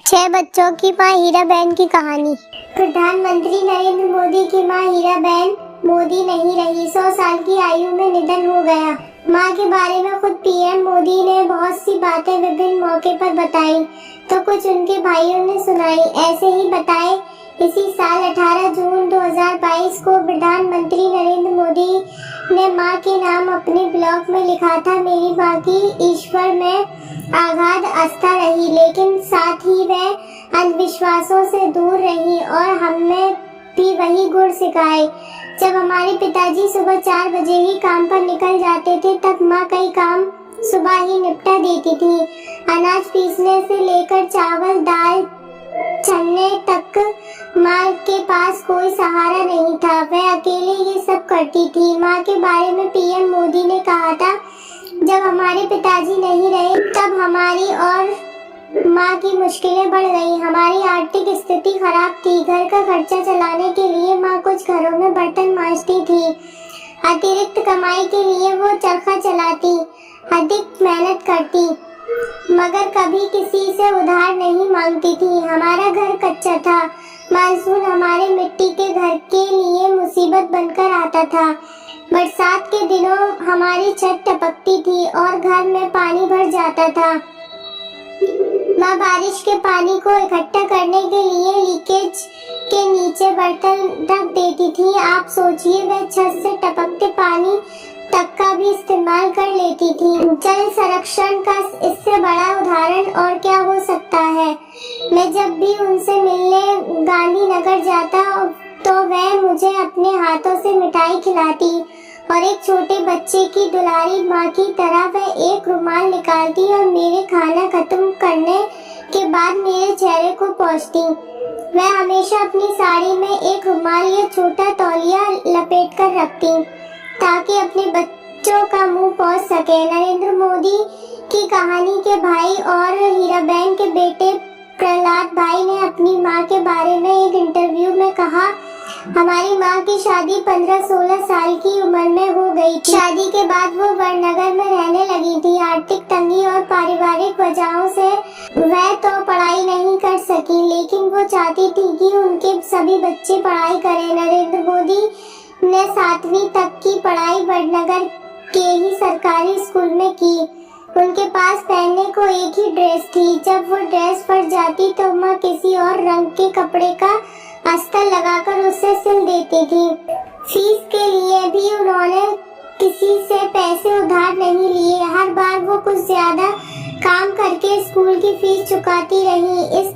6 बच्चों की मां हीराबेन की कहानी। प्रधानमंत्री नरेंद्र मोदी की मां हीराबेन मोदी नहीं रही। 100 साल की आयु में निधन हो गया। मां के बारे में खुद पीएम मोदी ने बहुत सी बातें विभिन्न मौके पर बताई तो कुछ उनके भाइयों ने सुनाई। ऐसे ही बताए इसी साल 18 जून 2022 को प्रधानमंत्री नरेंद्र मोदी ने मां के नाम अपने ब्लॉग में लिखा था, मेरी मां की ईश्वर में अगाध आस्था रही, लेकिन साथ ही वह अंधविश्वासों से दूर रही और हमें भी वही गुण सिखाए। जब हमारे पिताजी सुबह 4 बजे ही काम पर निकल जाते थे तब मां कई काम सुबह ही निपटा देती थी। अनाज पीसने से लेकर चावल दाल छन्ने तक माँ के पास कोई सहारा नहीं था, वह अकेले ये सब करती थी। माँ के बारे में पीएम मोदी ने कहा था, जब हमारे पिताजी नहीं रहे तब हमारी और माँ की मुश्किलें बढ़ गई। हमारी आर्थिक स्थिति खराब थी। घर का खर्चा चलाने के लिए माँ कुछ घरों में बर्तन मांजती थी। अतिरिक्त कमाई के लिए वो चरखा चलाती, अधिक मेहनत करती, मगर कभी किसी से उधार नहीं मांगती थी। हमारा घर कच्चा था। मानसून हमारे मिट्टी के घर के लिए मुसीबत बनकर आता था। बरसात के दिनों हमारी छत टपकती थी और घर में पानी भर जाता था। माँ बारिश के पानी को इकट्ठा करने के लिए लीकेज के नीचे बर्तन रख देती थी। आप सोचिए, वह छत से टपकते पानी तक का भी इस्तेमाल कर लेती थी। जल संरक्षण का इससे बड़ा उदाहरण और क्या हो सकता है। मैं जब भी उनसे मिलने गांधीनगर जाता तो वह मुझे अपने हाथों से मिठाई खिलाती और एक छोटे बच्चे की दुलारी माँ की तरह वह एक रुमाल निकालती और मेरे खाना खत्म करने के बाद मेरे चेहरे को पोंछती। वह हमेशा अपनी साड़ी में एक रुमाल या छोटा तौलिया लपेट कर रखती ताकि अपने बच्चों का मुंह पोंछ सके। नरेंद्र मोदी की कहानी के भाई और हीराबेन के बेटे प्रहलाद भाई ने अपनी मां के बारे में एक इंटरव्यू में कहा, हमारी मां की शादी 15-16 साल की उम्र में हो गई थी। शादी के बाद वो वडनगर में रहने लगी थी। आर्थिक तंगी और पारिवारिक वजहों से वह तो पढ़ाई नहीं कर सकी, लेकिन वो चाहती थी कि उनके सभी बच्चे पढ़ाई करें। नरेंद्र मोदी ने 7वीं तक की पढ़ाई वडनगर के ही सरकारी स्कूल में की। उनके पास पहनने को एक ही ड्रेस थी। जब वो ड्रेस फट जाती तो माँ किसी और रंग के कपड़े का अस्तर लगाकर उसे सिल देती थी। फीस के लिए भी उन्होंने किसी से पैसे उधार नहीं लिए। हर बार वो कुछ ज्यादा काम करके स्कूल की फीस चुकाती रही। इस